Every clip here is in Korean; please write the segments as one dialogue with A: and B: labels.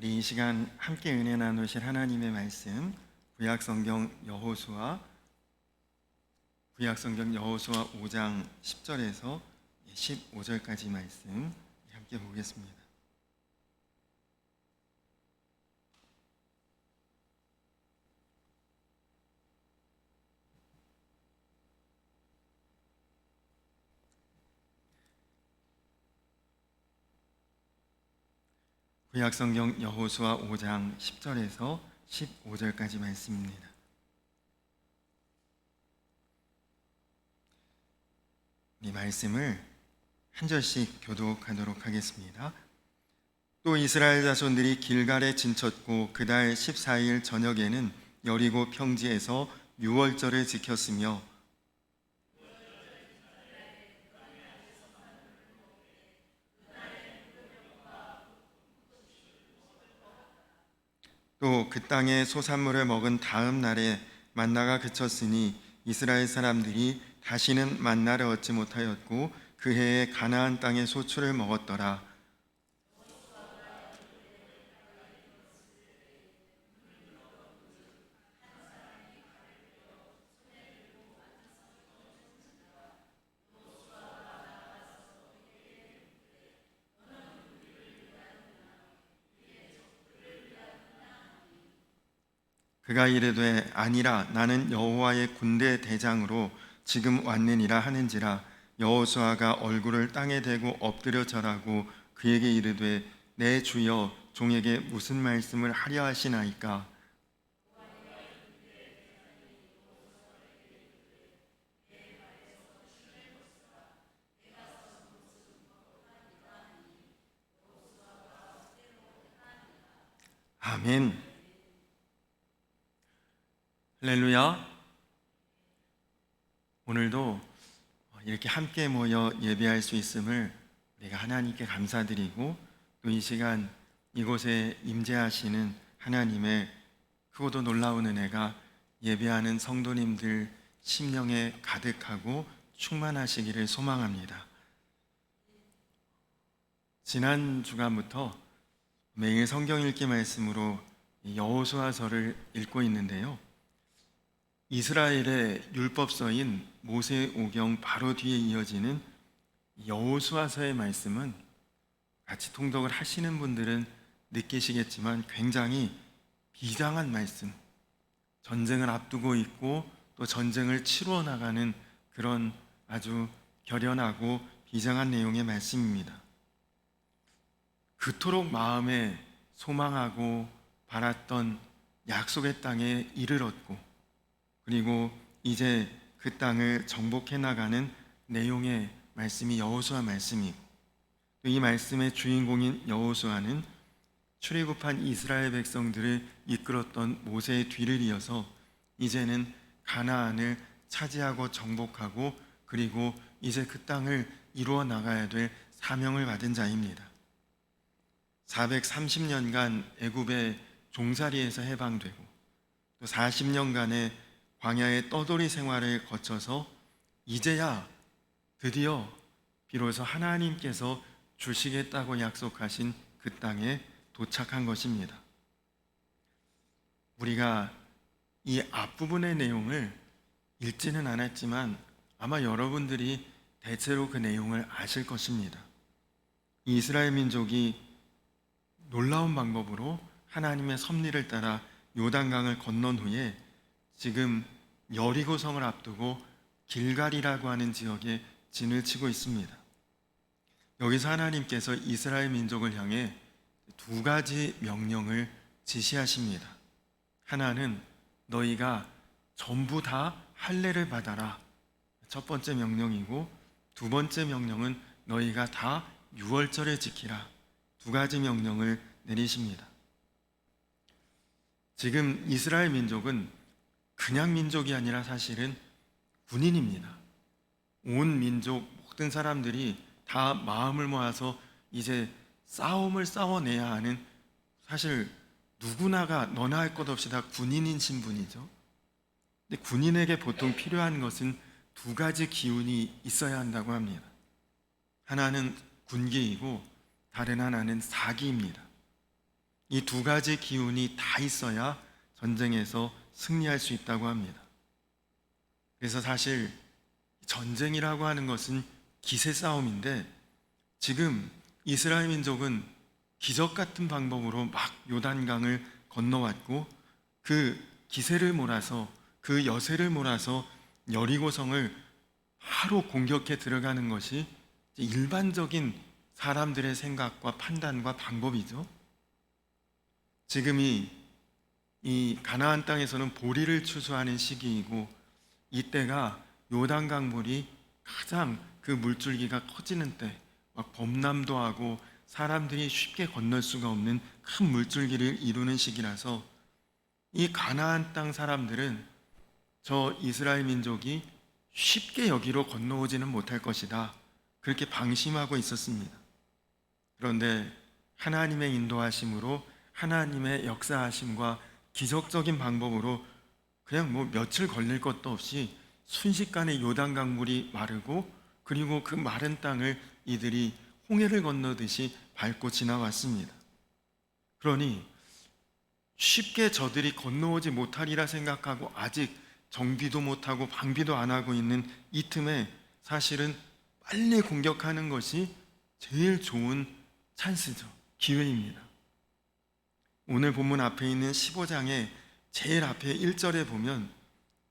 A: 우리 이 시간 함께 은혜 나누실 하나님의 말씀 구약성경 여호수아 5장 10절에서 15절까지 말씀 함께 보겠습니다. 구약성경 여호수아 5장 10절에서 15절까지 말씀입니다. 이 말씀을 한 절씩 교독하도록 하겠습니다. 또 이스라엘 자손들이 길갈에 진쳤고 그달 14일 저녁에는 여리고 평지에서 유월절을 지켰으며 또 그 땅의 소산물을 먹은 다음 날에 만나가 그쳤으니 이스라엘 사람들이 다시는 만나를 얻지 못하였고 그 해에 가나안 땅의 소출을 먹었더라. 그가 이르되 아니라 나는 여호와의 군대 대장으로 지금 왔느니라 하는지라. 여호수아가 얼굴을 땅에 대고 엎드려 절하고 그에게 이르되 내 주여 종에게 무슨 말씀을 하려 하시나이까. 아멘. 할렐루야. 오늘도 이렇게 함께 모여 예배할 수 있음을 우리가 하나님께 감사드리고 또 이 시간 이곳에 임재하시는 하나님의 크고도 놀라운 은혜가 예배하는 성도님들 심령에 가득하고 충만하시기를 소망합니다. 지난 주간부터 매일 성경 읽기 말씀으로 여호수아서를 읽고 있는데요. 이스라엘의 율법서인 모세오경 바로 뒤에 이어지는 여호수아서의 말씀은 같이 통독을 하시는 분들은 느끼시겠지만 굉장히 비장한 말씀, 전쟁을 앞두고 있고 또 전쟁을 치루어 나가는 그런 아주 결연하고 비장한 내용의 말씀입니다. 그토록 마음에 소망하고 바랐던 약속의 땅에 이르렀고 그리고 이제 그 땅을 정복해 나가는 내용의 말씀이 여호수아 말씀이고 또 이 말씀의 주인공인 여호수아는 출애굽한 이스라엘 백성들을 이끌었던 모세의 뒤를 이어서 이제는 가나안을 차지하고 정복하고 그리고 이제 그 땅을 이루어 나가야 될 사명을 받은 자입니다. 430년간 애굽의 종살이에서 해방되고 또 40년간의 광야의 떠돌이 생활을 거쳐서 이제야 드디어 비로소 하나님께서 주시겠다고 약속하신 그 땅에 도착한 것입니다. 우리가 이 앞부분의 내용을 읽지는 않았지만 아마 여러분들이 대체로 그 내용을 아실 것입니다. 이스라엘 민족이 놀라운 방법으로 하나님의 섭리를 따라 요단강을 건넌 후에 지금 여리고성을 앞두고 길갈이라고 하는 지역에 진을 치고 있습니다. 여기서 하나님께서 이스라엘 민족을 향해 두 가지 명령을 지시하십니다. 하나는 너희가 전부 다 할례를 받아라. 첫 번째 명령이고 두 번째 명령은 너희가 다 유월절을 지키라. 두 가지 명령을 내리십니다. 지금 이스라엘 민족은 그냥 민족이 아니라 사실은 군인입니다. 온 민족 모든 사람들이 다 마음을 모아서 이제 싸움을 싸워내야 하는 사실 누구나가 너나 할 것 없이 다 군인인 신분이죠. 근데 군인에게 보통 필요한 것은 두 가지 기운이 있어야 한다고 합니다. 하나는 군기이고 다른 하나는 사기입니다. 이 두 가지 기운이 다 있어야 전쟁에서 승리할 수 있다고 합니다. 그래서 사실 전쟁이라고 하는 것은 기세 싸움인데, 지금 이스라엘 민족은 기적 같은 방법으로 막 요단강을 건너왔고, 그 기세를 몰아서, 그 여세를 몰아서 여리고성을 바로 공격해 들어가는 것이 일반적인 사람들의 생각과 판단과 방법이죠. 지금이 이 가나안 땅에서는 보리를 추수하는 시기이고, 이때가 요단강 물이 가장 그 물줄기가 커지는 때, 막 범람도 하고 사람들이 쉽게 건널 수가 없는 큰 물줄기를 이루는 시기라서, 이 가나안 땅 사람들은 저 이스라엘 민족이 쉽게 여기로 건너오지는 못할 것이다, 그렇게 방심하고 있었습니다. 그런데 하나님의 인도하심으로, 하나님의 역사하심과 기적적인 방법으로 그냥 뭐 며칠 걸릴 것도 없이 순식간에 요단강 물이 마르고, 그리고 그 마른 땅을 이들이 홍해를 건너듯이 밟고 지나왔습니다. 그러니 쉽게 저들이 건너오지 못하리라 생각하고 아직 정비도 못하고 방비도 안 하고 있는 이 틈에 사실은 빨리 공격하는 것이 제일 좋은 찬스죠. 기회입니다. 오늘 본문 앞에 있는 15장의 제일 앞에 1절에 보면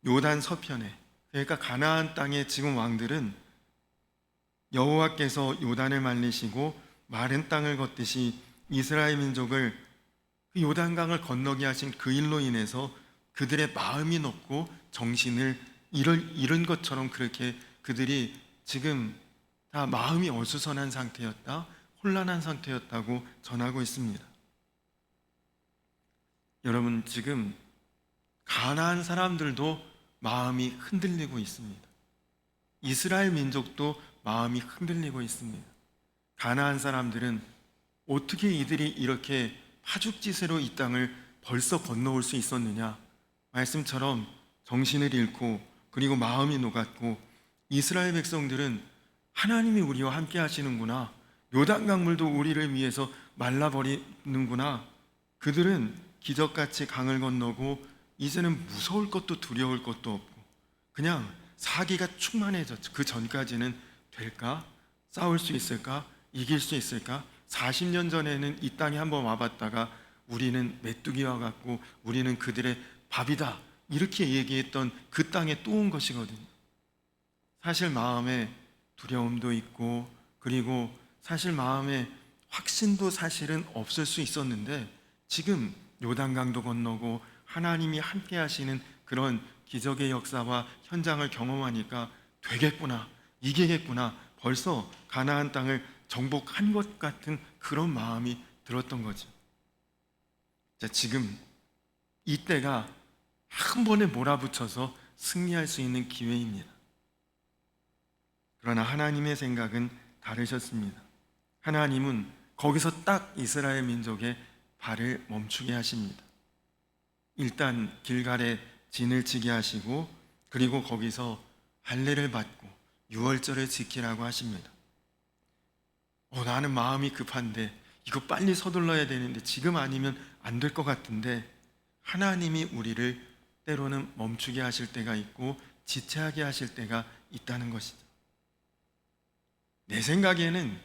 A: 요단 서편에, 그러니까 가나안 땅의 지금 왕들은 여호와께서 요단을 말리시고 마른 땅을 걷듯이 이스라엘 민족을 그 요단강을 건너게 하신 그 일로 인해서 그들의 마음이 높고 정신을 잃은 것처럼, 그렇게 그들이 지금 다 마음이 어수선한 상태였다, 혼란한 상태였다고 전하고 있습니다. 여러분, 지금 가나안 사람들도 마음이 흔들리고 있습니다. 이스라엘 민족도 마음이 흔들리고 있습니다. 가나안 사람들은 어떻게 이들이 이렇게 파죽지세로 이 땅을 벌써 건너올 수 있었느냐, 말씀처럼 정신을 잃고 그리고 마음이 녹았고, 이스라엘 백성들은 하나님이 우리와 함께 하시는구나, 요단강물도 우리를 위해서 말라버리는구나, 그들은 기적같이 강을 건너고 이제는 무서울 것도 두려울 것도 없고 그냥 사기가 충만해졌죠. 그 전까지는 될까? 싸울 수 있을까? 이길 수 있을까? 40년 전에는 이 땅에 한번 와봤다가 우리는 메뚜기와 같고 우리는 그들의 밥이다, 이렇게 얘기했던 그 땅에 또 온 것이거든요. 사실 마음에 두려움도 있고, 그리고 사실 마음에 확신도 사실은 없을 수 있었는데, 지금 요단강도 건너고 하나님이 함께 하시는 그런 기적의 역사와 현장을 경험하니까 되겠구나, 이기겠구나, 벌써 가나안 땅을 정복한 것 같은 그런 마음이 들었던 거죠. 자, 지금 이때가 한 번에 몰아붙여서 승리할 수 있는 기회입니다. 그러나 하나님의 생각은 다르셨습니다. 하나님은 거기서 딱 이스라엘 민족의 발을 멈추게 하십니다. 일단 길갈에 진을 치게 하시고, 그리고 거기서 할례를 받고 유월절을 지키라고 하십니다. 나는 마음이 급한데, 이거 빨리 서둘러야 되는데, 지금 아니면 안 될 것 같은데, 하나님이 우리를 때로는 멈추게 하실 때가 있고 지체하게 하실 때가 있다는 것이죠. 내 생각에는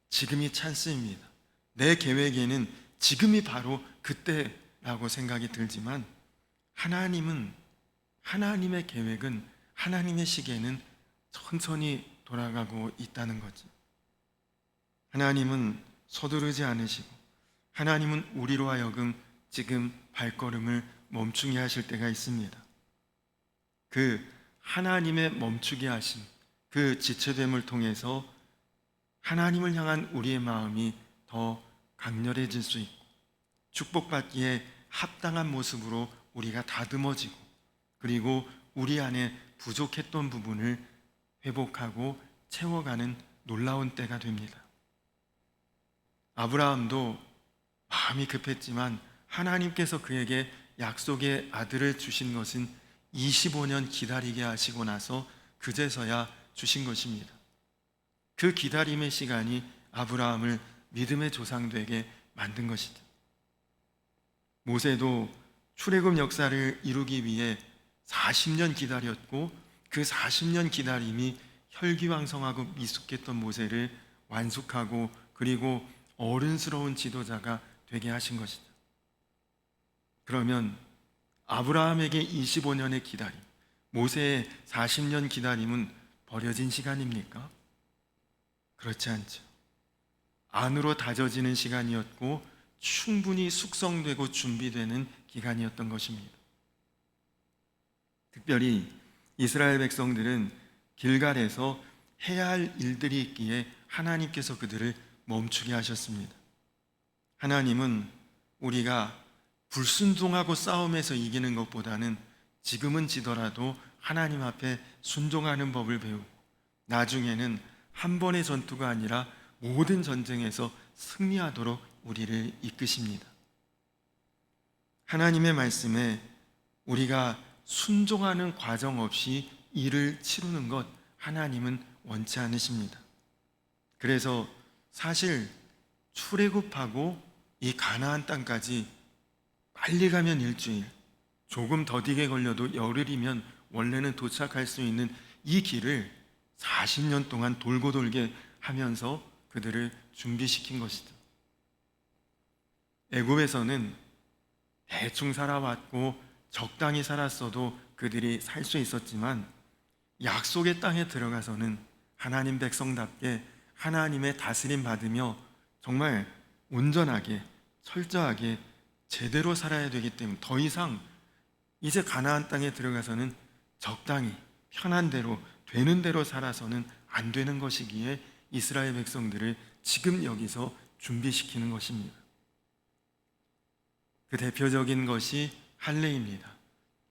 A: 지금이 찬스입니다. 내 계획에는 지금이 바로 그때라고 생각이 들지만, 하나님의 계획은, 하나님의 시계는 천천히 돌아가고 있다는 거죠. 하나님은 서두르지 않으시고, 하나님은 우리로 하여금 지금 발걸음을 멈추게 하실 때가 있습니다. 그 하나님의 멈추게 하심, 그 지체됨을 통해서 하나님을 향한 우리의 마음이 더 강렬해질 수 있고, 축복받기에 합당한 모습으로 우리가 다듬어지고, 그리고 우리 안에 부족했던 부분을 회복하고 채워가는 놀라운 때가 됩니다. 아브라함도 마음이 급했지만 하나님께서 그에게 약속의 아들을 주신 것은 25년 기다리게 하시고 나서 그제서야 주신 것입니다. 그 기다림의 시간이 아브라함을 믿음의 조상 되게 만든 것이죠. 모세도 출애굽 역사를 이루기 위해 40년 기다렸고 그 40년 기다림이 혈기왕성하고 미숙했던 모세를 완숙하고 그리고 어른스러운 지도자가 되게 하신 것이다. 그러면 아브라함에게 25년의 기다림, 모세의 40년 기다림은 버려진 시간입니까? 그렇지 않죠. 안으로 다져지는 시간이었고 충분히 숙성되고 준비되는 기간이었던 것입니다. 특별히 이스라엘 백성들은 길갈에서 해야 할 일들이 있기에 하나님께서 그들을 멈추게 하셨습니다. 하나님은 우리가 불순종하고 싸움에서 이기는 것보다는 지금은 지더라도 하나님 앞에 순종하는 법을 배우고 나중에는 한 번의 전투가 아니라 모든 전쟁에서 승리하도록 우리를 이끄십니다. 하나님의 말씀에 우리가 순종하는 과정 없이 일을 치르는 것 하나님은 원치 않으십니다. 그래서 사실 출애굽하고 이 가나안 땅까지 빨리 가면 일주일, 조금 더디게 걸려도 열흘이면 원래는 도착할 수 있는 이 길을 40년 동안 돌고 돌게 하면서 그들을 준비시킨 것이다. 애굽에서는 대충 살아왔고 적당히 살았어도 그들이 살 수 있었지만 약속의 땅에 들어가서는 하나님 백성답게 하나님의 다스림 받으며 정말 온전하게 철저하게 제대로 살아야 되기 때문에 더 이상 이제 가나안 땅에 들어가서는 적당히 편한 대로 되는 대로 살아서는 안 되는 것이기에 이스라엘 백성들을 지금 여기서 준비시키는 것입니다. 그 대표적인 것이 할례입니다.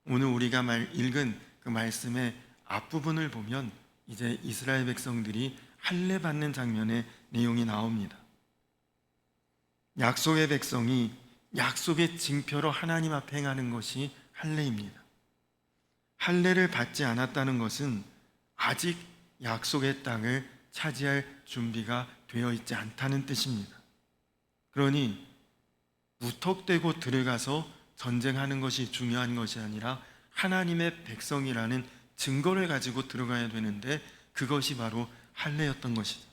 A: 오늘 우리가 읽은 그 말씀의 앞부분을 보면 이제 이스라엘 백성들이 할례 받는 장면의 내용이 나옵니다. 약속의 백성이 약속의 징표로 하나님 앞에 행하는 것이 할례입니다. 할례를 받지 않았다는 것은 아직 약속의 땅을 차지할 준비가 되어 있지 않다는 뜻입니다. 그러니 무턱대고 들어가서 전쟁하는 것이 중요한 것이 아니라 하나님의 백성이라는 증거를 가지고 들어가야 되는데 그것이 바로 할례였던 것이죠.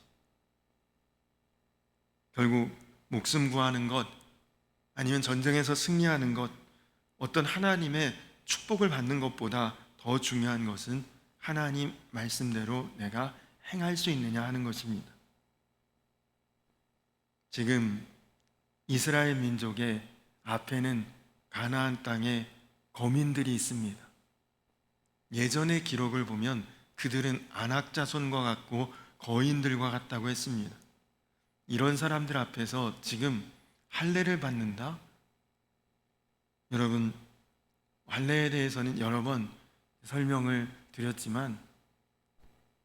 A: 결국 목숨 구하는 것 아니면 전쟁에서 승리하는 것, 어떤 하나님의 축복을 받는 것보다 더 중요한 것은 하나님 말씀대로 내가 행할 수 있느냐 하는 것입니다. 지금 이스라엘 민족의 앞에는 가나안 땅에 거민들이 있습니다. 예전의 기록을 보면 그들은 안악 자손과 같고 거인들과 같다고 했습니다. 이런 사람들 앞에서 지금 할례를 받는다? 여러분, 할례에 대해서는 여러 번 설명을 드렸지만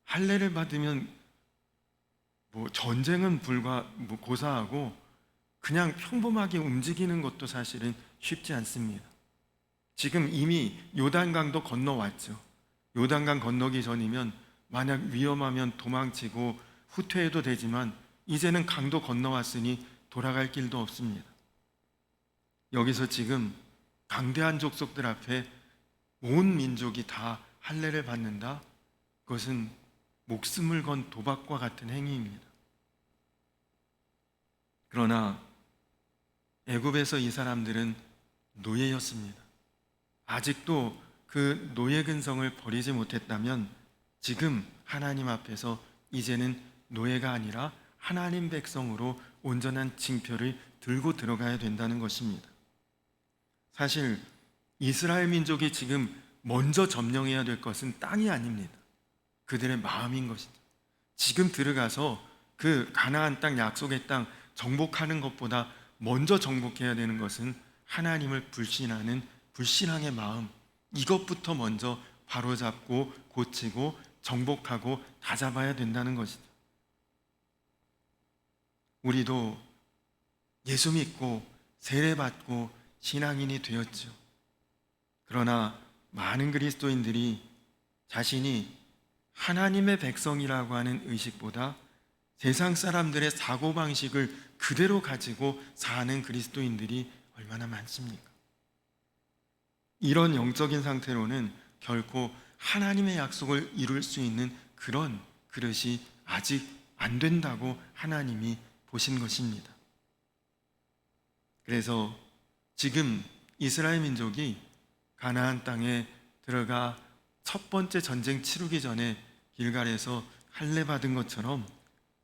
A: 할례를 받으면 전쟁은 고사하고 그냥 평범하게 움직이는 것도 사실은 쉽지 않습니다. 지금 이미 요단강도 건너왔죠. 요단강 건너기 전이면 만약 위험하면 도망치고 후퇴해도 되지만 이제는 강도 건너왔으니 돌아갈 길도 없습니다. 여기서 지금 강대한 족속들 앞에 온 민족이 다 할례를 받는다? 그것은 목숨을 건 도박과 같은 행위입니다. 그러나 애굽에서 이 사람들은 노예였습니다. 아직도 그 노예 근성을 버리지 못했다면 지금 하나님 앞에서 이제는 노예가 아니라 하나님 백성으로 온전한 징표를 들고 들어가야 된다는 것입니다. 사실 이스라엘 민족이 지금 먼저 점령해야 될 것은 땅이 아닙니다. 그들의 마음인 것이죠. 지금 들어가서 그 가나안 땅, 약속의 땅 정복하는 것보다 먼저 정복해야 되는 것은 하나님을 불신하는 불신앙의 마음, 이것부터 먼저 바로잡고 고치고 정복하고 다잡아야 된다는 것이죠. 우리도 예수 믿고 세례받고 신앙인이 되었죠. 그러나 많은 그리스도인들이 자신이 하나님의 백성이라고 하는 의식보다 세상 사람들의 사고방식을 그대로 가지고 사는 그리스도인들이 얼마나 많습니까? 이런 영적인 상태로는 결코 하나님의 약속을 이룰 수 있는 그런 그릇이 아직 안 된다고 하나님이 보신 것입니다. 그래서 지금 이스라엘 민족이 가나안 땅에 들어가 첫 번째 전쟁 치르기 전에 길갈에서 할례 받은 것처럼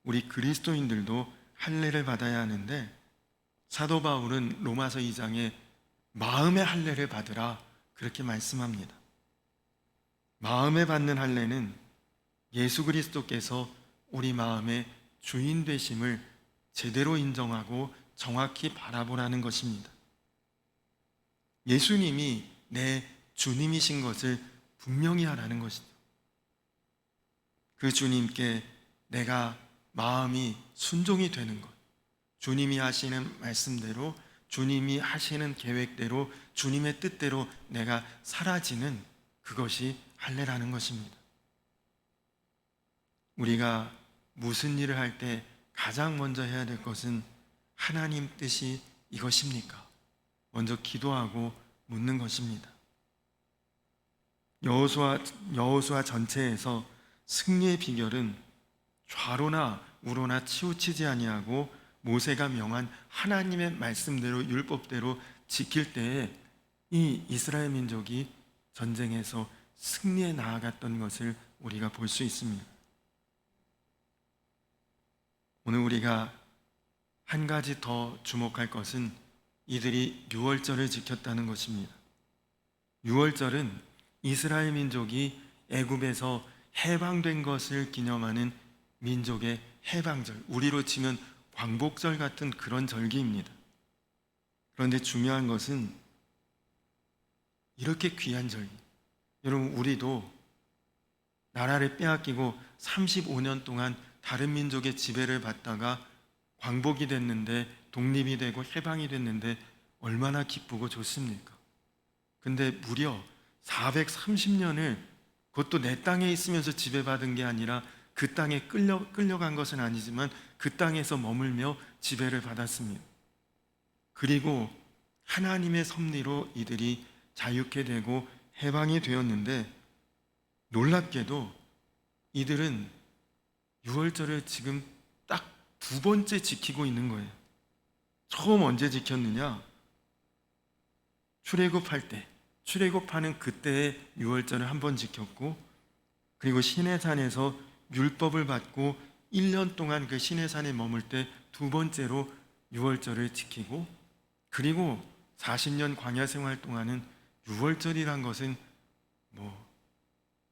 A: 우리 그리스도인들도 할례를 받아야 하는데, 사도 바울은 로마서 2장에 마음의 할례를 받으라 그렇게 말씀합니다. 마음에 받는 할례는 예수 그리스도께서 우리 마음의 주인 되심을 제대로 인정하고 정확히 바라보라는 것입니다. 예수님이 내 주님이신 것을 분명히 하라는 것이죠. 그 주님께 내가 마음이 순종이 되는 것, 주님이 하시는 말씀대로, 주님이 하시는 계획대로, 주님의 뜻대로 내가 사라지는 그것이 할례라는 것입니다. 우리가 무슨 일을 할 때 가장 먼저 해야 될 것은 하나님 뜻이 이것입니까? 먼저 기도하고 묻는 것입니다. 여호수아 전체에서 승리의 비결은 좌로나 우로나 치우치지 아니하고 모세가 명한 하나님의 말씀대로 율법대로 지킬 때에 이 이스라엘 민족이 전쟁에서 승리에 나아갔던 것을 우리가 볼 수 있습니다. 오늘 우리가 한 가지 더 주목할 것은 이들이 유월절을 지켰다는 것입니다. 유월절은 이스라엘 민족이 애굽에서 해방된 것을 기념하는 민족의 해방절, 우리로 치면 광복절 같은 그런 절기입니다. 그런데 중요한 것은 이렇게 귀한 절기, 여러분, 우리도 나라를 빼앗기고 35년 동안 다른 민족의 지배를 받다가 광복이 됐는데, 독립이 되고 해방이 됐는데 얼마나 기쁘고 좋습니까? 근데 무려 430년을, 그것도 내 땅에 있으면서 지배받은 게 아니라 그 땅에 끌려간 것은 아니지만 그 땅에서 머물며 지배를 받았습니다. 그리고 하나님의 섭리로 이들이 자유케 되고 해방이 되었는데, 놀랍게도 이들은 유월절을 지금 딱 두 번째 지키고 있는 거예요. 처음 언제 지켰느냐? 출애굽할 때, 출애굽하는 그때의 유월절을 한 번 지켰고, 그리고 시내산에서 율법을 받고 1년 동안 그 시내산에 머물 때 두 번째로 유월절을 지키고, 그리고 40년 광야 생활 동안은 유월절이란 것은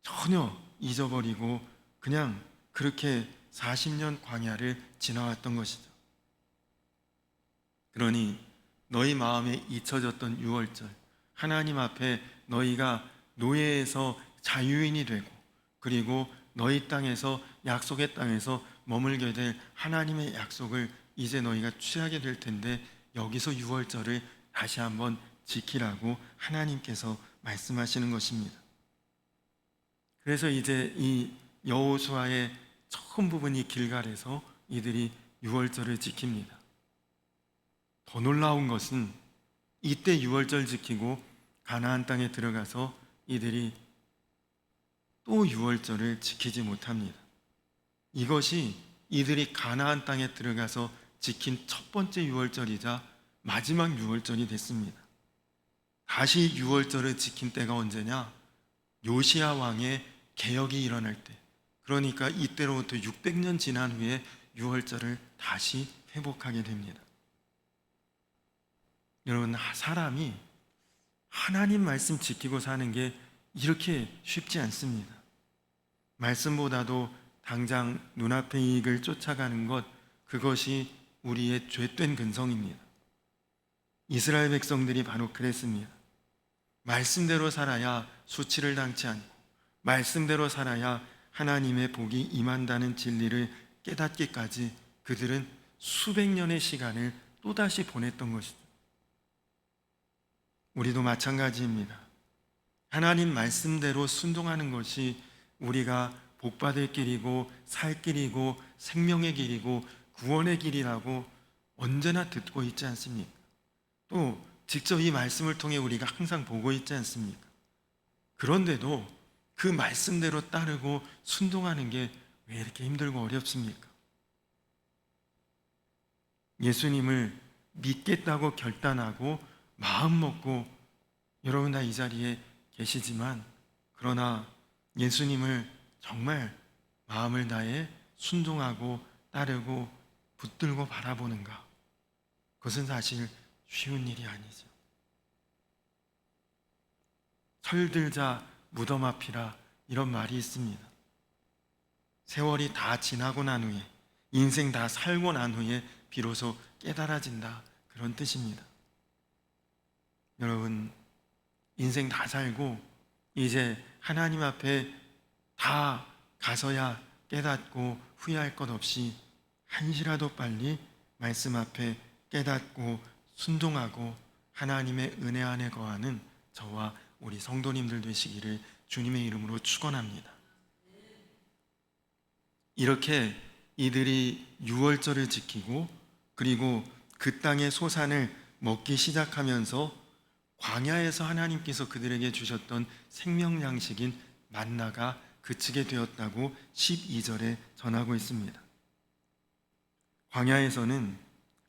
A: 전혀 잊어버리고 그냥 그렇게 40년 광야를 지나왔던 것이죠. 그러니 너희 마음에 잊혀졌던 유월절, 하나님 앞에 너희가 노예에서 자유인이 되고, 그리고 너희 땅에서, 약속의 땅에서 머물게 될 하나님의 약속을 이제 너희가 취하게 될 텐데, 여기서 유월절을 다시 한번 지키라고 하나님께서 말씀하시는 것입니다. 그래서 이제 이 여호수아의 처음 부분이 길갈에서 이들이 유월절을 지킵니다. 더 놀라운 것은 이때 유월절 지키고 가나안 땅에 들어가서 이들이 또 유월절을 지키지 못합니다. 이것이 이들이 가나안 땅에 들어가서 지킨 첫 번째 유월절이자 마지막 유월절이 됐습니다. 다시 유월절을 지킨 때가 언제냐? 요시야 왕의 개혁이 일어날 때, 그러니까 이때로부터 600년 지난 후에 유월절을 다시 회복하게 됩니다. 여러분, 사람이 하나님 말씀 지키고 사는 게 이렇게 쉽지 않습니다. 말씀보다도 당장 눈앞의 이익을 쫓아가는 것, 그것이 우리의 죄된 근성입니다. 이스라엘 백성들이 바로 그랬습니다. 말씀대로 살아야 수치를 당치 않고, 말씀대로 살아야 하나님의 복이 임한다는 진리를 깨닫기까지 그들은 수백 년의 시간을 또다시 보냈던 것이죠. 우리도 마찬가지입니다. 하나님 말씀대로 순종하는 것이 우리가 복받을 길이고 살 길이고 생명의 길이고 구원의 길이라고 언제나 듣고 있지 않습니까? 또 직접 이 말씀을 통해 우리가 항상 보고 있지 않습니까? 그런데도 그 말씀대로 따르고 순종하는 게 왜 이렇게 힘들고 어렵습니까? 예수님을 믿겠다고 결단하고 마음 먹고 여러분 다 이 자리에 계시지만, 그러나 예수님을 정말 마음을 다해 순종하고 따르고 붙들고 바라보는가? 그것은 사실 쉬운 일이 아니죠. 철들자 무덤 앞이라, 이런 말이 있습니다. 세월이 다 지나고 난 후에, 인생 다 살고 난 후에 비로소 깨달아진다, 그런 뜻입니다. 여러분, 인생 다 살고 이제 하나님 앞에 다 가서야 깨닫고 후회할 것 없이 한시라도 빨리 말씀 앞에 깨닫고 순종하고 하나님의 은혜 안에 거하는 저와 우리 성도님들 되시기를 주님의 이름으로 축원합니다. 이렇게 이들이 유월절을 지키고 그리고 그 땅의 소산을 먹기 시작하면서 광야에서 하나님께서 그들에게 주셨던 생명 양식인 만나가 그치게 되었다고 12절에 전하고 있습니다. 광야에서는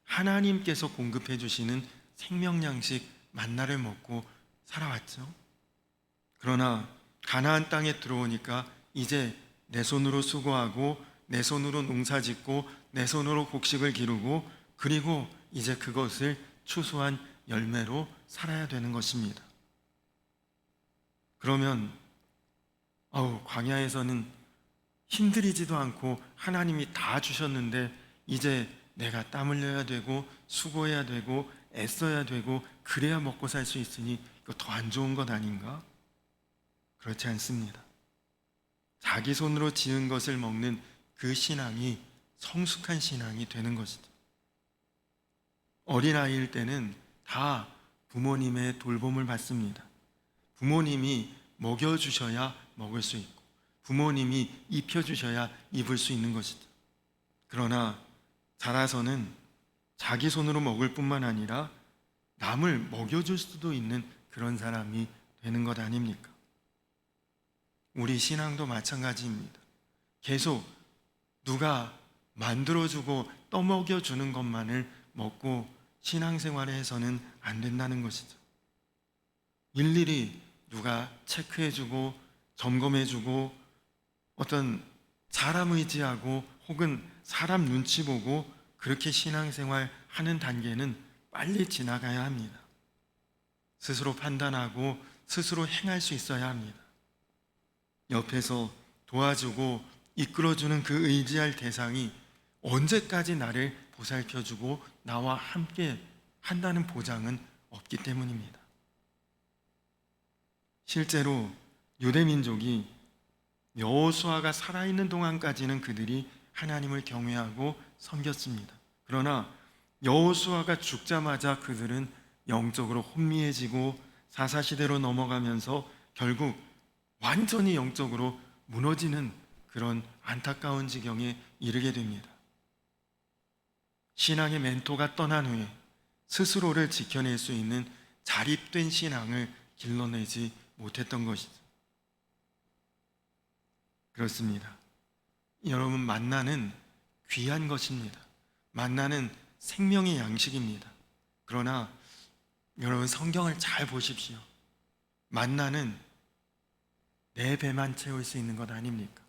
A: 하나님께서 공급해 주시는 생명 양식 만나를 먹고 살아왔죠. 그러나 가나안 땅에 들어오니까 이제 내 손으로 수고하고 내 손으로 농사 짓고 내 손으로 곡식을 기르고 그리고 이제 그것을 추수한 열매로 살아야 되는 것입니다. 그러면 광야에서는 힘들이지도 않고 하나님이 다 주셨는데 이제 내가 땀 흘려야 되고 수고해야 되고 애써야 되고 그래야 먹고 살 수 있으니 이거 더 안 좋은 것 아닌가? 그렇지 않습니다. 자기 손으로 지은 것을 먹는 그 신앙이 성숙한 신앙이 되는 것이죠. 어린아이일 때는 다 부모님의 돌봄을 받습니다. 부모님이 먹여주셔야 먹을 수 있고 부모님이 입혀주셔야 입을 수 있는 것이죠. 그러나 자라서는 자기 손으로 먹을 뿐만 아니라 남을 먹여줄 수도 있는 그런 사람이 되는 것 아닙니까? 우리 신앙도 마찬가지입니다. 계속 누가 만들어주고 떠먹여주는 것만을 먹고 신앙생활을 해서는 안 된다는 것이죠. 일일이 누가 체크해주고 점검해주고 어떤 사람 의지하고 혹은 사람 눈치 보고 그렇게 신앙생활 하는 단계는 빨리 지나가야 합니다. 스스로 판단하고 스스로 행할 수 있어야 합니다. 옆에서 도와주고 이끌어주는 그 의지할 대상이 언제까지 나를 보살펴주고 나와 함께 한다는 보장은 없기 때문입니다. 실제로 유대민족이 여호수아가 살아있는 동안까지는 그들이 하나님을 경외하고 섬겼습니다. 그러나 여호수아가 죽자마자 그들은 영적으로 혼미해지고 사사시대로 넘어가면서 결국 완전히 영적으로 무너지는 그런 안타까운 지경에 이르게 됩니다. 신앙의 멘토가 떠난 후에 스스로를 지켜낼 수 있는 자립된 신앙을 길러내지 못했던 것이죠. 그렇습니다. 여러분, 만나는 귀한 것입니다. 만나는 생명의 양식입니다. 그러나 여러분, 성경을 잘 보십시오. 만나는 내 배만 채울 수 있는 것 아닙니까?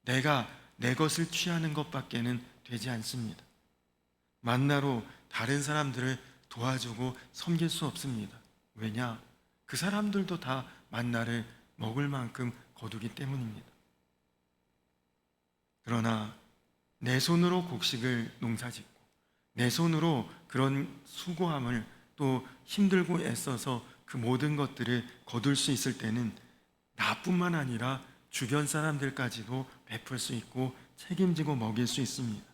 A: 내가 내 것을 취하는 것밖에는 되지 않습니다. 만나로 다른 사람들을 도와주고 섬길 수 없습니다. 왜냐? 그 사람들도 다 만나를 먹을 만큼 거두기 때문입니다. 그러나 내 손으로 곡식을 농사짓고 내 손으로 그런 수고함을 또 힘들고 애써서 그 모든 것들을 거둘 수 있을 때는 나뿐만 아니라 주변 사람들까지도 베풀 수 있고 책임지고 먹일 수 있습니다.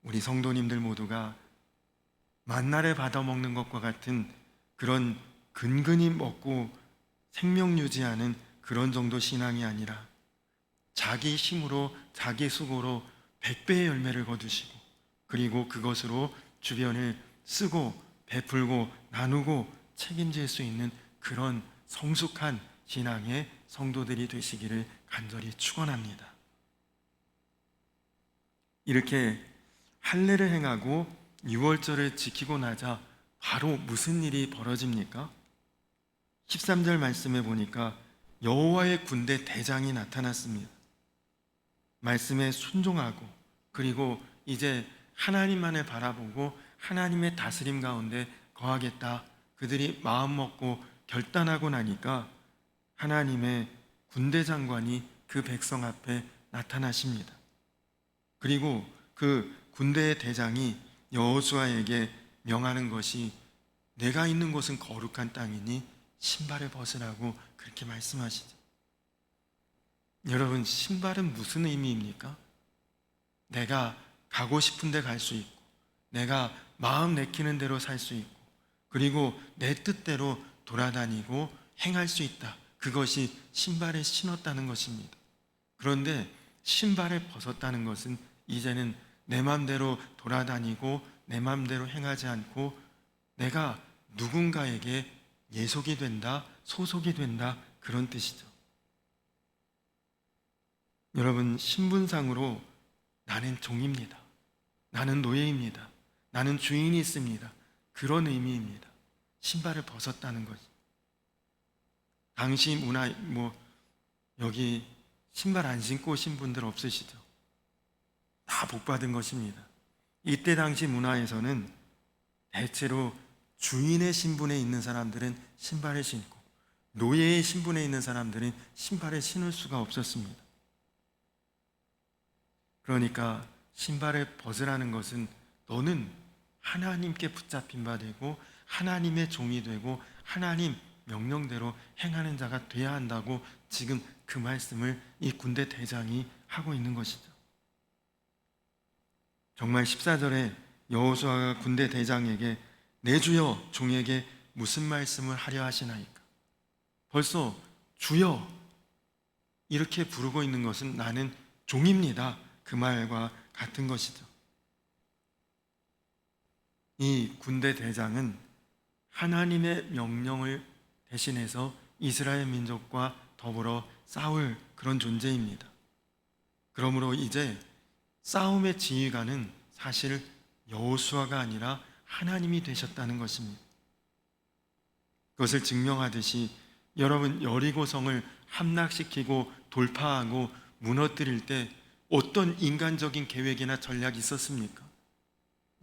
A: 우리 성도님들 모두가 만나를 받아 먹는 것과 같은 그런 근근히 먹고 생명 유지하는 그런 정도 신앙이 아니라 자기 힘으로 자기 수고로 100배의 열매를 거두시고 그리고 그것으로 주변을 쓰고 베풀고 나누고 책임질 수 있는 그런 성숙한 신앙의 성도들이 되시기를 간절히 축원합니다. 이렇게 할례를 행하고 유월절을 지키고 나자 바로 무슨 일이 벌어집니까? 13절 말씀에 보니까 여호와의 군대 대장이 나타났습니다. 말씀에 순종하고 그리고 이제 하나님만을 바라보고 하나님의 다스림 가운데 거하겠다. 그들이 마음 먹고 결단하고 나니까 하나님의 군대 장관이 그 백성 앞에 나타나십니다. 그리고 그 군대의 대장이 여호수아에게 명하는 것이 내가 있는 곳은 거룩한 땅이니 신발을 벗으라고 그렇게 말씀하시죠. 여러분, 신발은 무슨 의미입니까? 내가 가고 싶은 데 갈 수 있고 내가 마음 내키는 대로 살 수 있고 그리고 내 뜻대로 돌아다니고 행할 수 있다. 그것이 신발을 신었다는 것입니다. 그런데 신발을 벗었다는 것은 이제는 내 마음대로 돌아다니고 내 마음대로 행하지 않고 내가 누군가에게 예속이 된다, 소속이 된다, 그런 뜻이죠. 여러분, 신분상으로 나는 종입니다. 나는 노예입니다. 나는 주인이 있습니다. 그런 의미입니다. 신발을 벗었다는 것이. 당시 문화, 여기 신발 안 신고 오신 분들 없으시죠? 다 복받은 것입니다. 이때 당시 문화에서는 대체로 주인의 신분에 있는 사람들은 신발을 신고 노예의 신분에 있는 사람들은 신발을 신을 수가 없었습니다. 그러니까 신발을 벗으라는 것은 너는 하나님께 붙잡힌 바 되고 하나님의 종이 되고 하나님 명령대로 행하는 자가 돼야 한다고 지금 그 말씀을 이 군대 대장이 하고 있는 것이죠. 정말 14절에 여호수아가 군대 대장에게 내 주여 종에게 무슨 말씀을 하려 하시나이까? 벌써 주여 이렇게 부르고 있는 것은 나는 종입니다. 그 말과 같은 것이죠. 이 군대 대장은 하나님의 명령을 대신해서 이스라엘 민족과 더불어 싸울 그런 존재입니다. 그러므로 이제 싸움의 지휘관은 사실 여호수아가 아니라 하나님이 되셨다는 것입니다. 그것을 증명하듯이 여러분, 여리고성을 함락시키고 돌파하고 무너뜨릴 때 어떤 인간적인 계획이나 전략이 있었습니까?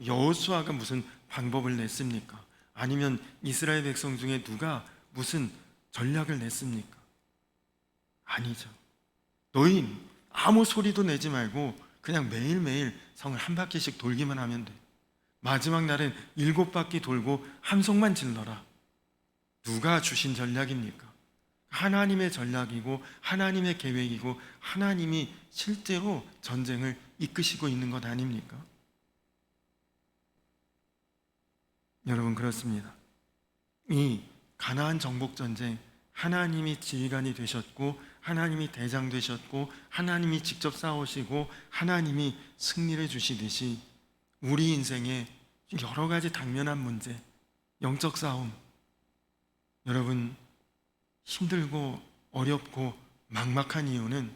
A: 여호수아가 무슨 방법을 냈습니까? 아니면 이스라엘 백성 중에 누가 무슨 전략을 냈습니까? 아니죠. 너희 아무 소리도 내지 말고 그냥 매일매일 성을 한 바퀴씩 돌기만 하면 돼. 마지막 날은 7바퀴 돌고 함성만 질러라. 누가 주신 전략입니까? 하나님의 전략이고 하나님의 계획이고 하나님이 실제로 전쟁을 이끄시고 있는 것 아닙니까? 여러분, 그렇습니다. 이 가나안 정복 전쟁 하나님이 지휘관이 되셨고 하나님이 대장 되셨고 하나님이 직접 싸우시고 하나님이 승리를 주시듯이 우리 인생에 여러 가지 당면한 문제, 영적 싸움, 여러분 힘들고 어렵고 막막한 이유는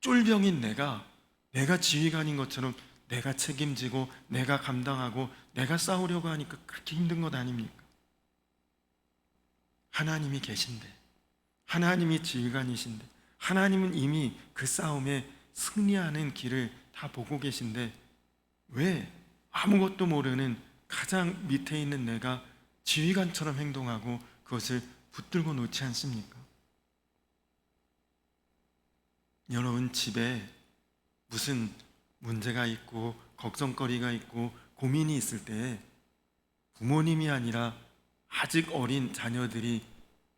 A: 쫄병인 내가 지휘관인 것처럼 내가 책임지고 내가 감당하고 내가 싸우려고 하니까 그렇게 힘든 것 아닙니까? 하나님이 계신데, 하나님이 지휘관이신데, 하나님은 이미 그 싸움에 승리하는 길을 다 보고 계신데 왜 아무것도 모르는 가장 밑에 있는 내가 지휘관처럼 행동하고 그것을 붙들고 놓지 않습니까? 여러분, 집에 무슨 문제가 있고 걱정거리가 있고 고민이 있을 때 부모님이 아니라 아직 어린 자녀들이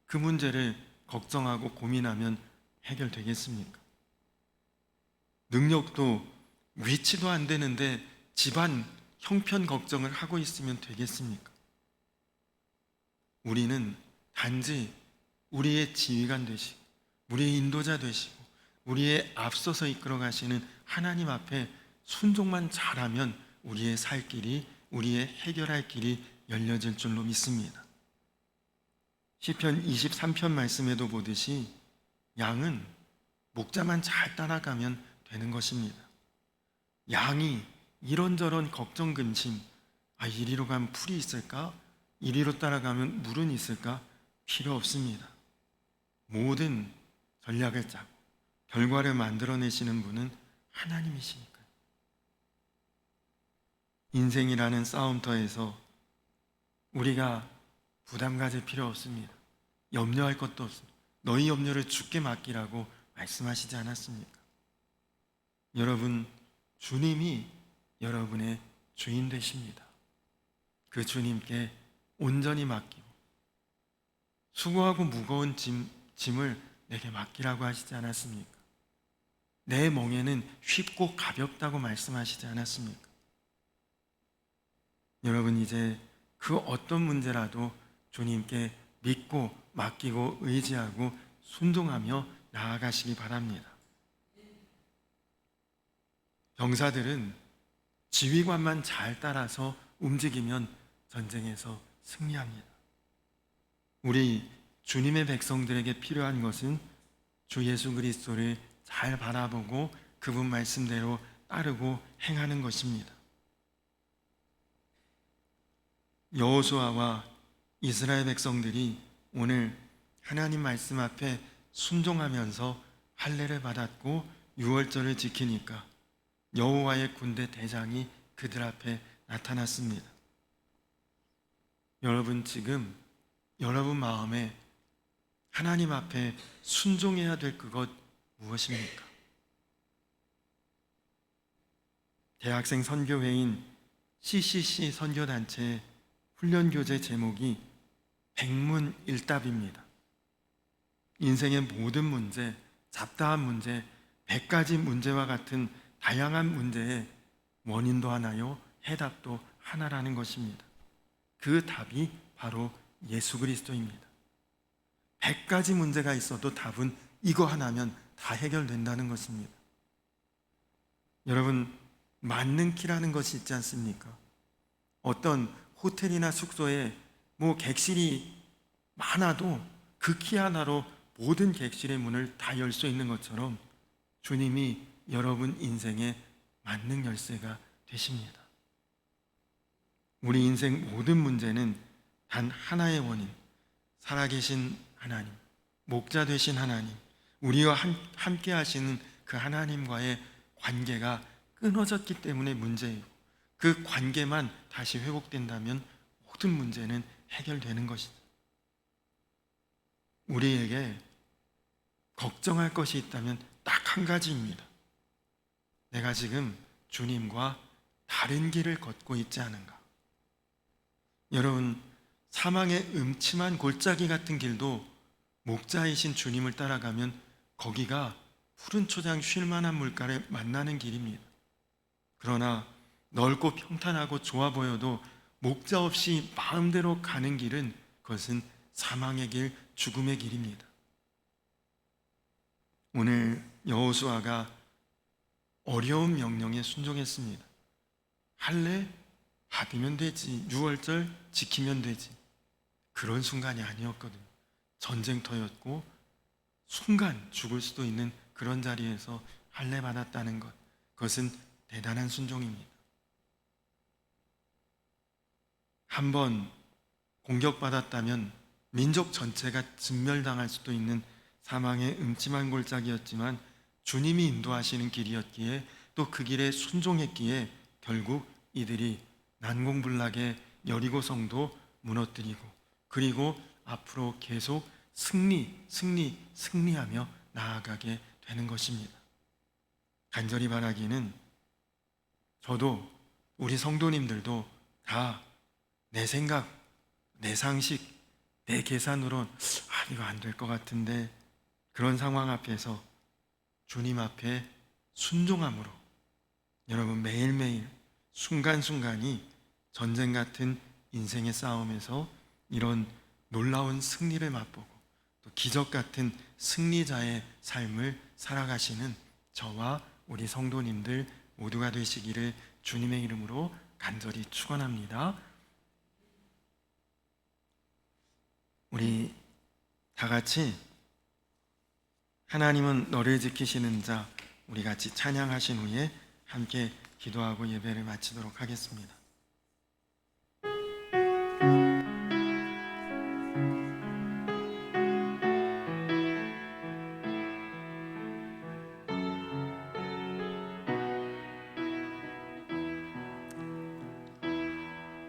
A: 그 문제를 걱정하고 고민하면 해결되겠습니까? 능력도 위치도 안 되는데 집안 형편 걱정을 하고 있으면 되겠습니까? 우리는 단지 우리의 지휘관 되시고 우리의 인도자 되시고 우리의 앞서서 이끌어 가시는 하나님 앞에 순종만 잘하면 우리의 살 길이, 우리의 해결할 길이 열려질 줄로 믿습니다. 시편 23편 말씀에도 보듯이 양은 목자만 잘 따라가면 되는 것입니다. 양이 이런저런 걱정 근심, 이리로 가면 풀이 있을까? 이리로 따라가면 물은 있을까? 필요 없습니다. 모든 전략을 짜고 결과를 만들어내시는 분은 하나님이시니까요. 인생이라는 싸움터에서 우리가 부담 가질 필요 없습니다. 염려할 것도 없습니다. 너희 염려를 주께 맡기라고 말씀하시지 않았습니까? 여러분, 주님이 여러분의 주인 되십니다. 그 주님께 온전히 맡기고 수고하고 무거운 짐을 내게 맡기라고 하시지 않았습니까? 내 멍에는 쉽고 가볍다고 말씀하시지 않았습니까? 여러분, 이제 그 어떤 문제라도 주님께 믿고 맡기고 의지하고 순종하며 나아가시기 바랍니다. 병사들은 지휘관만 잘 따라서 움직이면 전쟁에서 승리합니다. 우리 주님의 백성들에게 필요한 것은 주 예수 그리스도를 잘 바라보고 그분 말씀대로 따르고 행하는 것입니다. 여호수아와 이스라엘 백성들이 오늘 하나님 말씀 앞에 순종하면서 할례를 받았고 유월절을 지키니까 여호와의 군대 대장이 그들 앞에 나타났습니다. 여러분, 지금 여러분 마음에 하나님 앞에 순종해야 될 그것 무엇입니까? 대학생 선교회인 CCC 선교단체의 훈련교재 제목이 백문일답입니다. 인생의 모든 문제, 잡다한 문제, 100가지 문제와 같은 다양한 문제의 원인도 하나요, 해답도 하나라는 것입니다. 그 답이 바로 예수 그리스도입니다. 100가지 문제가 있어도 답은 이거 하나면 다 해결된다는 것입니다. 여러분, 맞는 키라는 것이 있지 않습니까? 어떤 호텔이나 숙소에 객실이 많아도 그 키 하나로 모든 객실의 문을 다 열 수 있는 것처럼 주님이 여러분 인생에 만능 열쇠가 되십니다. 우리 인생 모든 문제는 단 하나의 원인, 살아계신 하나님, 목자 되신 하나님, 우리와 함께 하시는 그 하나님과의 관계가 끊어졌기 때문에 문제예요. 그 관계만 다시 회복된다면 모든 문제는 해결되는 것이다. 우리에게 걱정할 것이 있다면 딱 한 가지입니다. 내가 지금 주님과 다른 길을 걷고 있지 않은가? 여러분, 사망의 음침한 골짜기 같은 길도 목자이신 주님을 따라가면 거기가 푸른 초장 쉴 만한 물가를 만나는 길입니다. 그러나 넓고 평탄하고 좋아 보여도 목자 없이 마음대로 가는 길은 그것은 사망의 길, 죽음의 길입니다. 오늘 여호수아가 어려운 명령에 순종했습니다. 할례 받으면 되지, 유월절 지키면 되지. 그런 순간이 아니었거든요. 전쟁터였고 순간 죽을 수도 있는 그런 자리에서 할례 받았다는 것, 그것은 대단한 순종입니다. 한번 공격받았다면 민족 전체가 진멸당할 수도 있는 사망의 음침한 골짜기였지만 주님이 인도하시는 길이었기에 또 그 길에 순종했기에 결국 이들이 난공불락의 여리고 성도 무너뜨리고 그리고 앞으로 계속 승리하며 나아가게 되는 것입니다. 간절히 바라기는 저도 우리 성도님들도 다 내 생각, 내 상식, 내 계산으론 이거 안 될 것 같은데 그런 상황 앞에서 주님 앞에 순종함으로 여러분 매일매일 순간순간이 전쟁 같은 인생의 싸움에서 이런 놀라운 승리를 맛보고 또 기적 같은 승리자의 삶을 살아가시는 저와 우리 성도님들 모두가 되시기를 주님의 이름으로 간절히 축원합니다. 우리 다 같이 하나님은 너를 지키시는 자, 우리 같이 찬양하신 후에 함께 기도하고 예배를 마치도록 하겠습니다.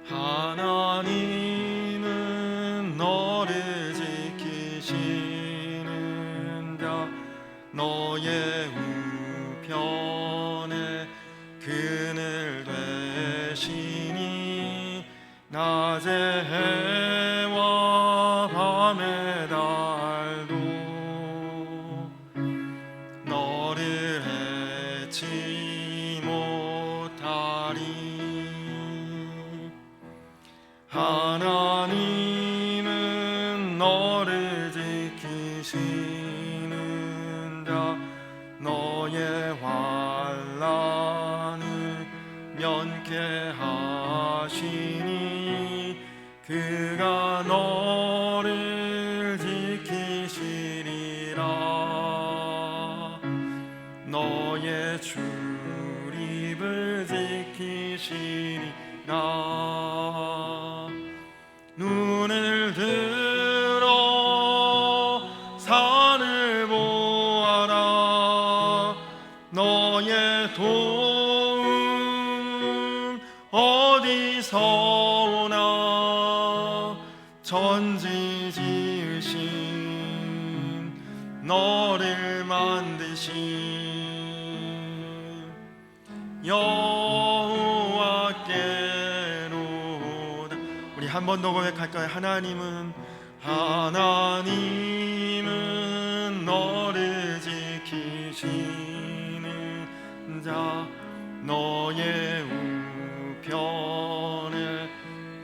A: 하나님은 너를 지키시는 자, 너의 우편에 그늘 되시니 낮에 해와 밤에 달도 너를 해치 못하리. 하나님은 너를 지키시는 자, 너의 환난을 면케하시니 그가 너를 지키시리라. 너의 출입을 지키시리라. 눈을 들어 산을 보아라. 너의 도움 어디서 오나. 천지 지으신 너를 만드신 여호와께로다. 우리 한 번 더 고백할까요? 하나님은 너를 지키시는 자, 너의 우편에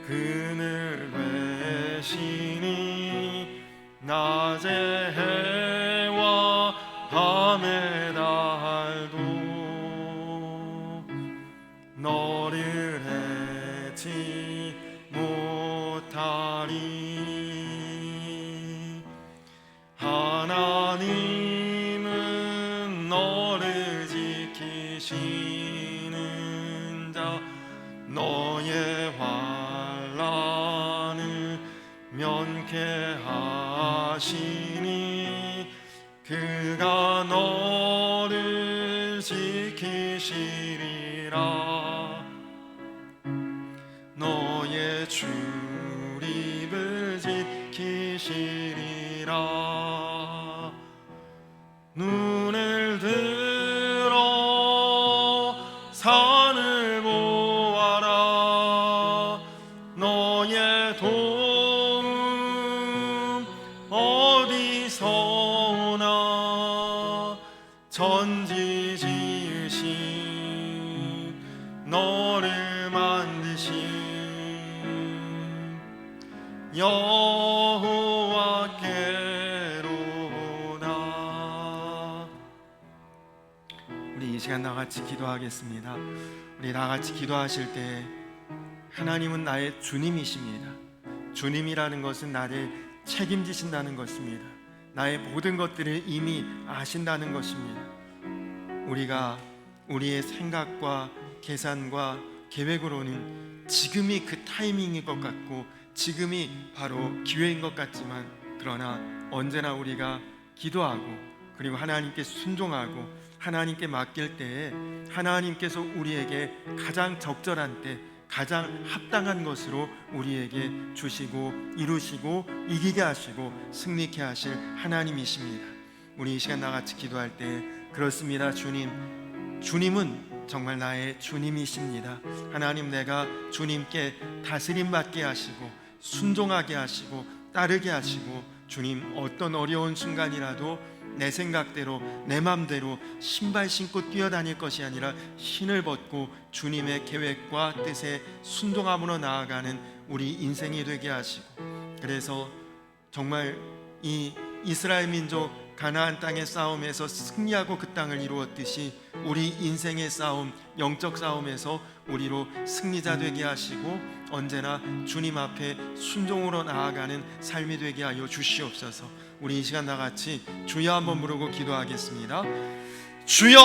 A: 그늘 되시니 낮에 해와 밤에 달도 너를 해치 못하리. 하나님은 너를 지키시는 자, 너의 환난을 면케하시니 그가 너를 지키시리라. 너의 출입을 지키시리라. 눈을 들어 산을 보아라. 너의 도움 어디서 오나. 천지 지으신 너를 만드신 여호와께로다. 우리 이 시간 다 같이 기도하겠습니다. 우리 다 같이 기도하실 때 하나님은 나의 주님이십니다. 주님이라는 것은 나를 책임지신다는 것입니다. 나의 모든 것들을 이미 아신다는 것입니다. 우리가 우리의 생각과 계산과 계획으로는 지금이 그 타이밍인 것 같고 지금이 바로 기회인 것 같지만, 그러나 언제나 우리가 기도하고 그리고 하나님께 순종하고 하나님께 맡길 때에 하나님께서 우리에게 가장 적절한 때 가장 합당한 것으로 우리에게 주시고 이루시고 이기게 하시고 승리케 하실 하나님이십니다. 우리 이 시간 나같이 기도할 때 그렇습니다. 주님은 정말 나의 주님이십니다. 하나님, 내가 주님께 다스림 받게 하시고 순종하게 하시고 따르게 하시고, 주님 어떤 어려운 순간이라도 내 생각대로 내 맘대로 신발 신고 뛰어다닐 것이 아니라 신을 벗고 주님의 계획과 뜻에 순종함으로 나아가는 우리 인생이 되게 하시고, 그래서 정말 이 이스라엘 민족 가나안 땅의 싸움에서 승리하고 그 땅을 이루었듯이 우리 인생의 싸움, 영적 싸움에서 우리로 승리자 되게 하시고 언제나 주님 앞에 순종으로 나아가는 삶이 되게 하여 주시옵소서. 우리 이 시간 다 같이 주여 한번 부르고 기도하겠습니다. 주여!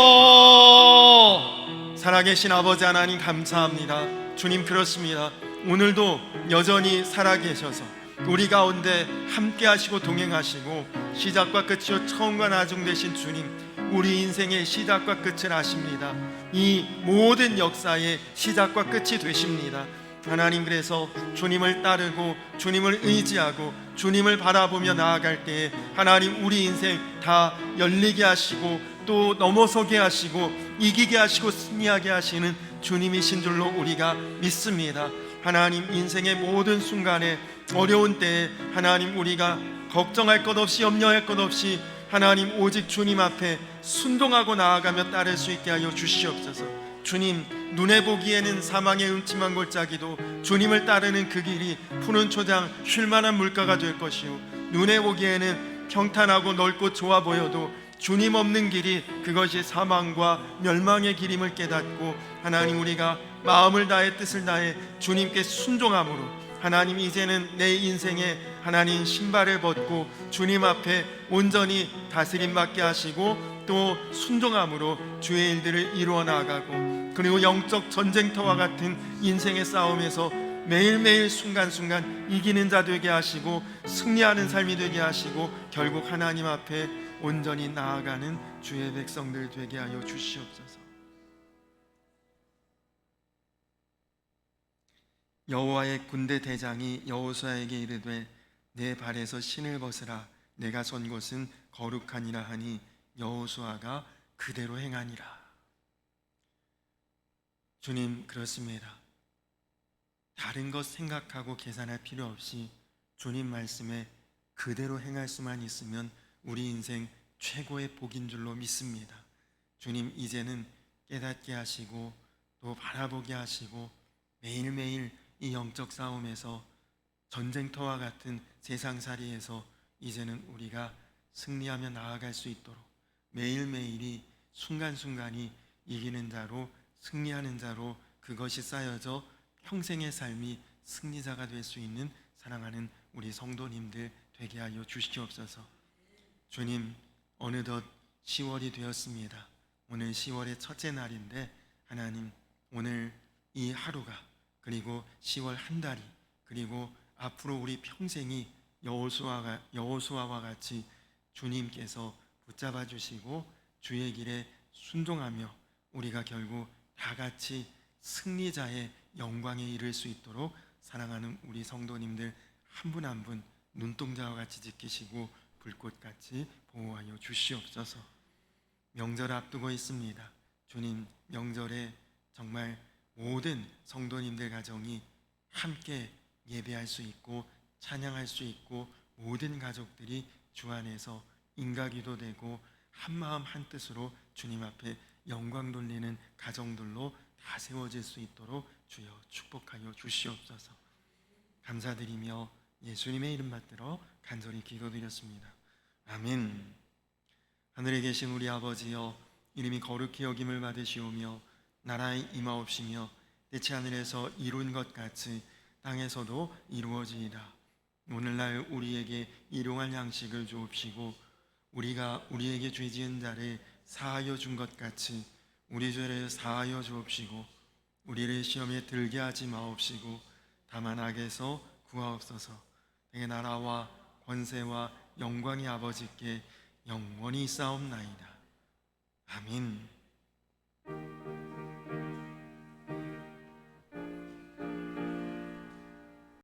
A: 살아계신 아버지 하나님 감사합니다. 주님, 그렇습니다. 오늘도 여전히 살아계셔서 우리 가운데 함께 하시고 동행하시고 시작과 끝이요 처음과 나중 되신 주님, 우리 인생의 시작과 끝을 아십니다. 이 모든 역사의 시작과 끝이 되십니다. 하나님, 그래서 주님을 따르고 주님을 의지하고 주님을 바라보며 나아갈 때에 하나님, 우리 인생 다 열리게 하시고 또 넘어서게 하시고 이기게 하시고 승리하게 하시는 주님이신 줄로 우리가 믿습니다. 하나님, 인생의 모든 순간에 어려운 때에 하나님, 우리가 걱정할 것 없이 염려할 것 없이 하나님 오직 주님 앞에 순종하고 나아가며 따를 수 있게 하여 주시옵소서. 주님, 눈에 보기에는 사망의 음침한 골짜기도 주님을 따르는 그 길이 푸른 초장 쉴만한 물가가 될 것이요, 눈에 보기에는 평탄하고 넓고 좋아 보여도 주님 없는 길이 그것이 사망과 멸망의 길임을 깨닫고 하나님, 우리가 마음을 다해 뜻을 다해 주님께 순종함으로 하나님, 이제는 내 인생에 하나님 신발을 벗고 주님 앞에 온전히 다스림 받게 하시고 또 순종함으로 주의 일들을 이루어 나가고, 그리고 영적 전쟁터와 같은 인생의 싸움에서 매일매일 순간순간 이기는 자 되게 하시고 승리하는 삶이 되게 하시고 결국 하나님 앞에 온전히 나아가는 주의 백성들 되게 하여 주시옵소서. 여호와의 군대 대장이 여호수아에게 이르되 내 발에서 신을 벗으라, 내가 선 곳은 거룩하니라 하니 여호수아가 그대로 행하니라. 주님, 그렇습니다. 다른 것 생각하고 계산할 필요 없이 주님 말씀에 그대로 행할 수만 있으면 우리 인생 최고의 복인 줄로 믿습니다. 주님, 이제는 깨닫게 하시고 또 바라보게 하시고 매일매일 이 영적 싸움에서 전쟁터와 같은 세상살이에서 이제는 우리가 승리하며 나아갈 수 있도록 매일매일이 순간순간이 이기는 자로 승리하는 자로 그것이 쌓여져 평생의 삶이 승리자가 될 수 있는 사랑하는 우리 성도님들 되게 하여 주시옵소서. 주님, 어느덧 10월이 되었습니다. 오늘 10월의 첫째 날인데 하나님, 오늘 이 하루가 그리고 10월 한 달이 그리고 앞으로 우리 평생이 여호수아와 같이 주님께서 붙잡아 주시고 주의 길에 순종하며 우리가 결국 다 같이 승리자의 영광에 이를 수 있도록 사랑하는 우리 성도님들 한 분 한 분 눈동자와 같이 지키시고 불꽃같이 보호하여 주시옵소서. 명절 앞두고 있습니다. 주님, 명절에 정말 모든 성도님들 가정이 함께 예배할 수 있고 찬양할 수 있고 모든 가족들이 주 안에서 인가기도 되고 한마음 한뜻으로 주님 앞에 영광 돌리는 가정들로 다 세워질 수 있도록 주여 축복하여 주시옵소서. 감사드리며 예수님의 이름 받들어 간절히 기도드렸습니다. 아멘. 하늘에 계신 우리 아버지여, 이름이 거룩히 여김을 받으시오며 나라의 임하옵시며 대체 하늘에서 이룬 것 같이 땅에서도 이루어지이다. 오늘날 우리에게 일용할 양식을 주옵시고 우리가 우리에게 죄 지은 자를 사하여 준 것 같이 우리 죄를 사하여 주옵시고 우리를 시험에 들게 하지 마옵시고 다만 악에서 구하옵소서. 내 나라와 권세와 영광이 아버지께 영원히 있사옵나이다. 아멘.